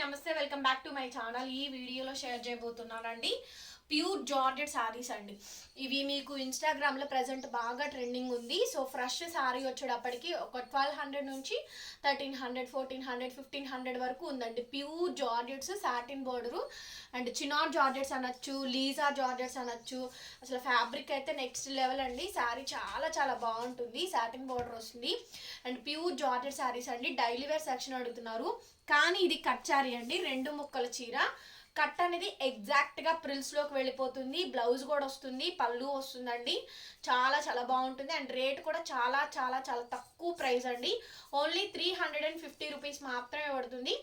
నమస్తే, welcome back to my channel. ఈ వీడియోలో షేర్ చేయబోతున్నానండి ప్యూర్ జార్జెట్ శారీస్ అండి. ఇవి మీకు ఇన్స్టాగ్రామ్లో ప్రజెంట్ బాగా ట్రెండింగ్ ఉంది. సో ఫ్రెష్ శారీ వచ్చేటప్పటికి ఒక 1200 నుంచి 1300, 1400, 1500 వరకు ఉందండి. Pure georgettes, satin border and Chinar georgettes అనొచ్చు, లీజా జార్జెట్స్ అనొచ్చు. అసలు ఫ్యాబ్రిక్ అయితే నెక్స్ట్ లెవెల్ అండి. శారీ చాలా చాలా బాగుంటుంది. సాటిన్ బోర్డర్ వస్తుంది అండ్ ప్యూర్ జార్జెట్ శారీస్ అండి. డైలీ వేర్ సెక్షన్ అడుగుతున్నారు, కానీ ఇది కట్ శారీ అండి. 2 ముక్కల చీర కట్ అనేది ఎగ్జాక్ట్గా ప్రిల్స్లోకి వెళ్ళిపోతుంది. బ్లౌజ్ కూడా వస్తుంది, పళ్ళు వస్తుందండి. చాలా చాలా బాగుంటుంది అండ్ రేట్ కూడా చాలా చాలా చాలా తక్కువ ప్రైస్ అండి. ఓన్లీ 350 రూపీస్ మాత్రమే పడుతుంది.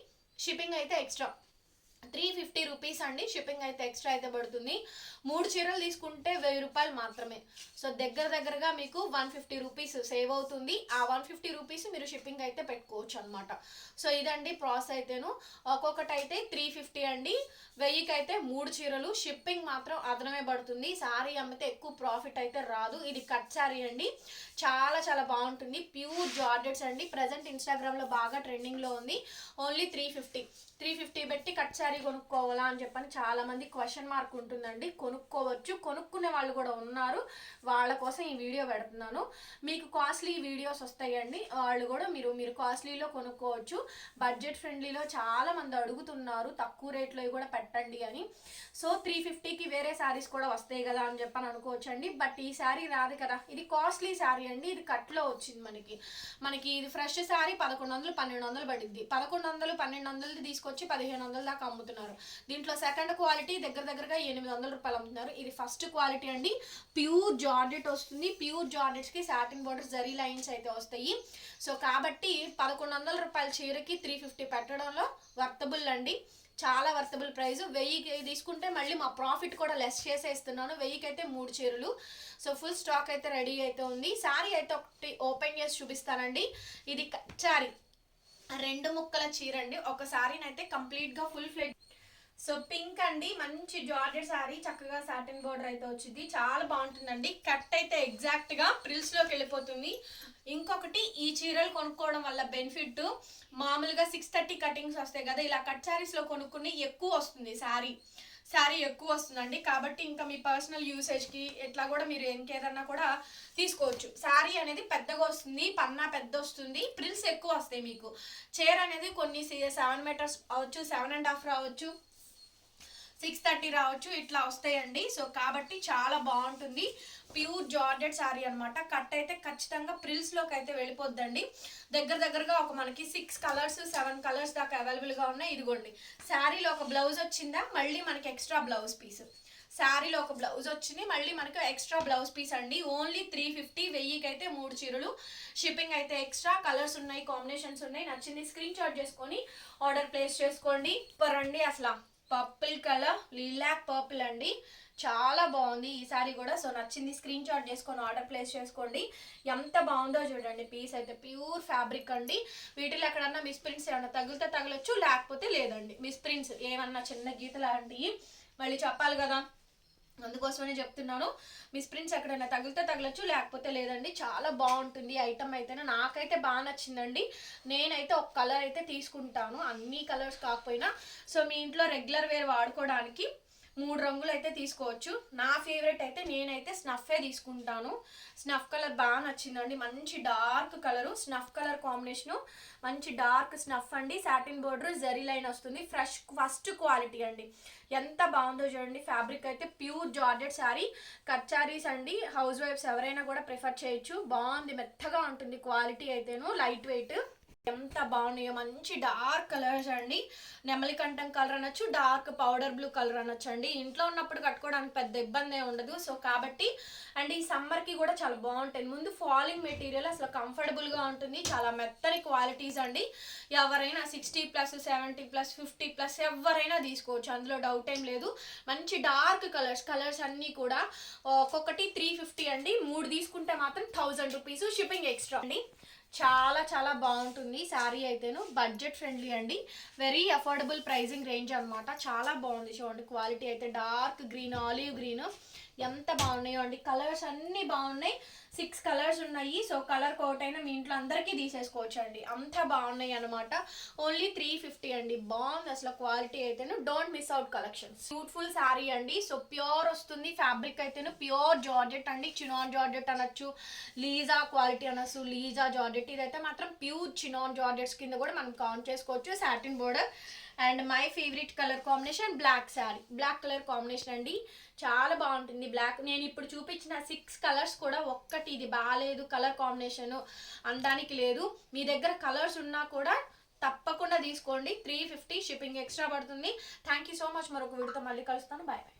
షిప్పింగ్ అయితే ఎక్స్ట్రా 350 రూపీస్ అండి. షిప్పింగ్ అయితే ఎక్స్ట్రా అయితే పడుతుంది. 3 చీరలు తీసుకుంటే 1000 రూపాయలు మాత్రమే. సో దగ్గరగా మీకు 150 రూపీస్ సేవ్ అవుతుంది. ఆ 150 రూపీస్ మీరు షిప్పింగ్ అయితే పెట్టుకోవచ్చు అనమాట. సో ఇదండి ప్రాసెస్ అయితేను. ఒక్కొక్కటి అయితే 350 అండి. 1000కి అయితే 3 చీరలు. షిప్పింగ్ మాత్రం అదనమే పడుతుంది. శారీ అమ్మితే ఎక్కువ ప్రాఫిట్ అయితే రాదు. ఇది కట్ శారీ అండి. చాలా చాలా బాగుంటుంది. ప్యూర్ జార్జెట్స్ అండి. ప్రజెంట్ ఇన్స్టాగ్రామ్లో బాగా ట్రెండింగ్లో ఉంది. ఓన్లీ 350 పెట్టి కట్ శారీ కొనుక్కోవాలా అని చెప్పని చాలా మంది క్వశ్చన్ మార్క్ ఉంటుందండి. కొనుక్కోవచ్చు, కొనుక్కునే వాళ్ళు కూడా ఉన్నారు. వాళ్ళ కోసం ఈ వీడియో పెడుతున్నాను. మీకు కాస్ట్లీ వీడియోస్ వస్తాయండి, వాళ్ళు కూడా మీరు కాస్ట్లీలో కొనుక్కోవచ్చు. బడ్జెట్ ఫ్రెండ్లీలో చాలా మంది అడుగుతున్నారు తక్కువ రేట్లో కూడా పెట్టండి అని. సో 350కి వేరే శారీస్ కూడా వస్తాయి కదా అని చెప్పని అనుకోవచ్చు అండి. బట్ ఈ శారీ రాదు కదా, ఇది కాస్ట్లీ శారీ అండి. ఇది కట్లో వచ్చింది మనకి ఇది ఫ్రెష్ శారీ 1100, 1200 పడింది. 1100, 1200 తీసుకొచ్చి 1500 దాకా అమ్ముతున్నారు. దీంట్లో సెకండ్ క్వాలిటీ దగ్గరగా 800 రూపాయలు అమ్ముతున్నారు. ఇది ఫస్ట్ క్వాలిటీ అండి. ప్యూర్ జార్జెట్ వస్తుంది. ప్యూర్ జార్జెట్స్కి సాటిన్ బోర్డర్ జరీ లైన్స్ అయితే వస్తాయి. సో కాబట్టి 1100 రూపాయల చీరకి 350 పెట్టడంలో వర్తబుల్ అండి. చాలా వర్తబుల్ ప్రైస్. 1000కి తీసుకుంటే మళ్ళీ మా ప్రాఫిట్ కూడా లెస్ చేసే ఇస్తున్నాను. 1000కి అయితే 3 చీరలు. సో ఫుల్ స్టాక్ అయితే రెడీ అయితే ఉంది. శారీ అయితే ఒకటి ఓపెన్ చేసి చూపిస్తానండి. ఇది శారీ 2 ముక్కల చీర అండి. ఒక శారీని అయితే కంప్లీట్గా ఫుల్ ఫ్లెడ్. సో పింక్ అండి, మంచి జార్జెట్ శారీ, చక్కగా సాటిన్ బోర్డర్ అయితే వచ్చింది. చాలా బాగుంటుందండి. కట్ అయితే ఎగ్జాక్ట్గా ప్రిల్స్లోకి వెళ్ళిపోతుంది. ఇంకొకటి, ఈ చీరలు కొనుక్కోవడం వల్ల బెనిఫిట్, మామూలుగా 630 కటింగ్స్ వస్తాయి కదా, ఇలా కట్ శారీస్లో కొనుక్కుని ఎక్కువ వస్తుంది. శారీ ఎక్కువ వస్తుందండి. కాబట్టి ఇంకా మీ పర్సనల్ యూసేజ్కి ఎట్లా కూడా మీరు ఇంకేదన్నా కూడా తీసుకోవచ్చు. శారీ అనేది పెద్దగా వస్తుంది, పన్నా పెద్ద వస్తుంది, ప్రిల్స్ ఎక్కువ వస్తాయి. మీకు చీర అనేది కొన్ని 7 మీటర్స్ అవచ్చు, 7.5 రావచ్చు, 630 రావచ్చు, ఇట్లా వస్తాయండి. సో కాబట్టి చాలా బాగుంటుంది. ప్యూర్ జార్జెట్ శారీ అనమాట. కట్ అయితే ఖచ్చితంగా ప్రిల్స్లోకి అయితే వెళ్ళిపోద్దండి. దగ్గరగా ఒక మనకి 6 కలర్స్ 7 కలర్స్ దాకా అవైలబుల్గా ఉన్నాయి. ఇదిగోండి, శారీలో ఒక బ్లౌజ్ వచ్చిందా, మళ్ళీ మనకి ఎక్స్ట్రా బ్లౌజ్ పీస్. శారీలో ఒక బ్లౌజ్ వచ్చింది, మళ్ళీ మనకు ఎక్స్ట్రా బ్లౌజ్ పీస్ అండి. ఓన్లీ 350. 1000కి అయితే 3 చీరలు. షిప్పింగ్ అయితే ఎక్స్ట్రా. కలర్స్ ఉన్నాయి, కాంబినేషన్స్ ఉన్నాయి. నచ్చింది స్క్రీన్ షాట్ చేసుకొని ఆర్డర్ ప్లేస్ చేసుకోండి. రండి, అసలు పర్పుల్ కలర్, లిలాక్ పర్పుల్ అండి. చాలా బాగుంది ఈ సారీ కూడా. సో నచ్చింది స్క్రీన్ షాట్ చేసుకొని ఆర్డర్ ప్లేస్ చేసుకోండి. ఎంత బాగుందో చూడండి. పీస్ అయితే ప్యూర్ ఫ్యాబ్రిక్ అండి. వీటిలో ఎక్కడన్నా మిస్ ప్రింట్స్ ఏమన్నా తగిలితే తగలొచ్చు, లేకపోతే లేదండి. మిస్ ప్రింట్స్ ఏమన్నా చిన్న గీతలు లాంటివి మళ్ళీ చెప్పాలి కదా, అందుకోసమనే చెప్తున్నాను. మిస్ ప్రింట్స్ ఎక్కడైనా తగిలితే తగలచ్చు, లేకపోతే లేదండి. చాలా బాగుంటుంది ఐటమ్ అయితేనే. నాకైతే బాగా నచ్చిందండి. నేనైతే ఒక కలర్ అయితే తీసుకుంటాను, అన్ని కలర్స్ కాకపోయినా. సో మీ ఇంట్లో రెగ్యులర్ వేర్ వాడుకోవడానికి 3 రంగులు అయితే తీసుకోవచ్చు. నా ఫేవరెట్ అయితే నేనైతే స్నఫే తీసుకుంటాను. స్నఫ్ కలర్ బాగా నచ్చిందండి. మంచి dark colour, snuff colour combination, మంచి డార్క్ స్నఫ్ అండి. సాటిన్ బోర్డర్ జరీ లైన్ వస్తుంది. ఫస్ట్ క్వాలిటీ అండి. ఎంత బాగుందో చూడండి. ఫ్యాబ్రిక్ అయితే pure georgette sari. Cut saris అండి, హౌస్ వైఫ్స్ ఎవరైనా కూడా ప్రిఫర్ చేయొచ్చు. బాగుంది, మెత్తగా ఉంటుంది క్వాలిటీ అయితేను, లైట్ వెయిట్. ఎంత బాగున్నాయో, మంచి డార్క్ కలర్స్ అండి. నెమలి కంఠం కలర్ అనొచ్చు, డార్క్ పౌడర్ బ్లూ కలర్ అనొచ్చు అండి. ఇంట్లో ఉన్నప్పుడు కట్టుకోవడానికి పెద్ద ఇబ్బంది ఉండదు. సో కాబట్టి అండ్ ఈ సమ్మర్కి కూడా చాలా బాగుంటుంది. ముందు ఫాలింగ్ మెటీరియల్ అసలు కంఫర్టబుల్గా ఉంటుంది. చాలా మెత్తని క్వాలిటీస్ అండి. ఎవరైనా 60+, 70+, 50+ ఎవరైనా తీసుకోవచ్చు, అందులో డౌట్ ఏం లేదు. మంచి డార్క్ కలర్స్ అన్నీ కూడా. ఒక్కొక్కటి 350 అండి. 3 తీసుకుంటే మాత్రం 1000 రూపీస్. షిప్పింగ్ ఎక్స్ట్రా అండి. చాలా చాలా బాగుంటుంది శారీ అయితేను. బడ్జెట్ ఫ్రెండ్లీ అండి. వెరీ అఫోర్డబుల్ ప్రైజింగ్ రేంజ్ అనమాట. చాలా బాగుంది చూడండి. క్వాలిటీ అయితే డార్క్ గ్రీన్, ఆలివ్ గ్రీన్ ఎంత బాగున్నాయో అండి. కలర్స్ అన్నీ బాగున్నాయి. 6 కలర్స్ ఉన్నాయి. సో కలర్ కోట్ అయినా మీ ఇంట్లో అందరికీ తీసేసుకోవచ్చు అండి, అంత బాగున్నాయి అనమాట. ఓన్లీ 350 అండి. బాగుంది అసలు క్వాలిటీ అయితేను. Don't miss out collections. Beautiful sari అండి. సో ప్యూర్ వస్తుంది ఫ్యాబ్రిక్ అయితేను, ప్యూర్ జార్జెట్ అండి. చినాన్ జార్జెట్ అనొచ్చు, లీజా క్వాలిటీ అనొచ్చు, లీజా జార్జెట్. ఇదైతే మాత్రం ప్యూర్ చినాన్ జార్జెట్స్ కింద కూడా మనం కౌంట్ చేసుకోవచ్చు. Satin border and my favourite colour combination black sari, black colour combination అండి. చాలా బాగుంటుంది బ్లాక్. నేను ఇప్పుడు చూపించిన 6 కలర్స్ కూడా ఒక్కటి ఇది బాగాలేదు కలర్ కాంబినేషన్ అనడానికి లేదు. మీ దగ్గర కలర్స్ ఉన్నా కూడా తప్పకుండా తీసుకోండి. 350 షిప్పింగ్ ఎక్స్ట్రా పడుతుంది. Thank you so much. మరొక వీడియోతో మళ్ళీ కలుస్తాను. Bye bye.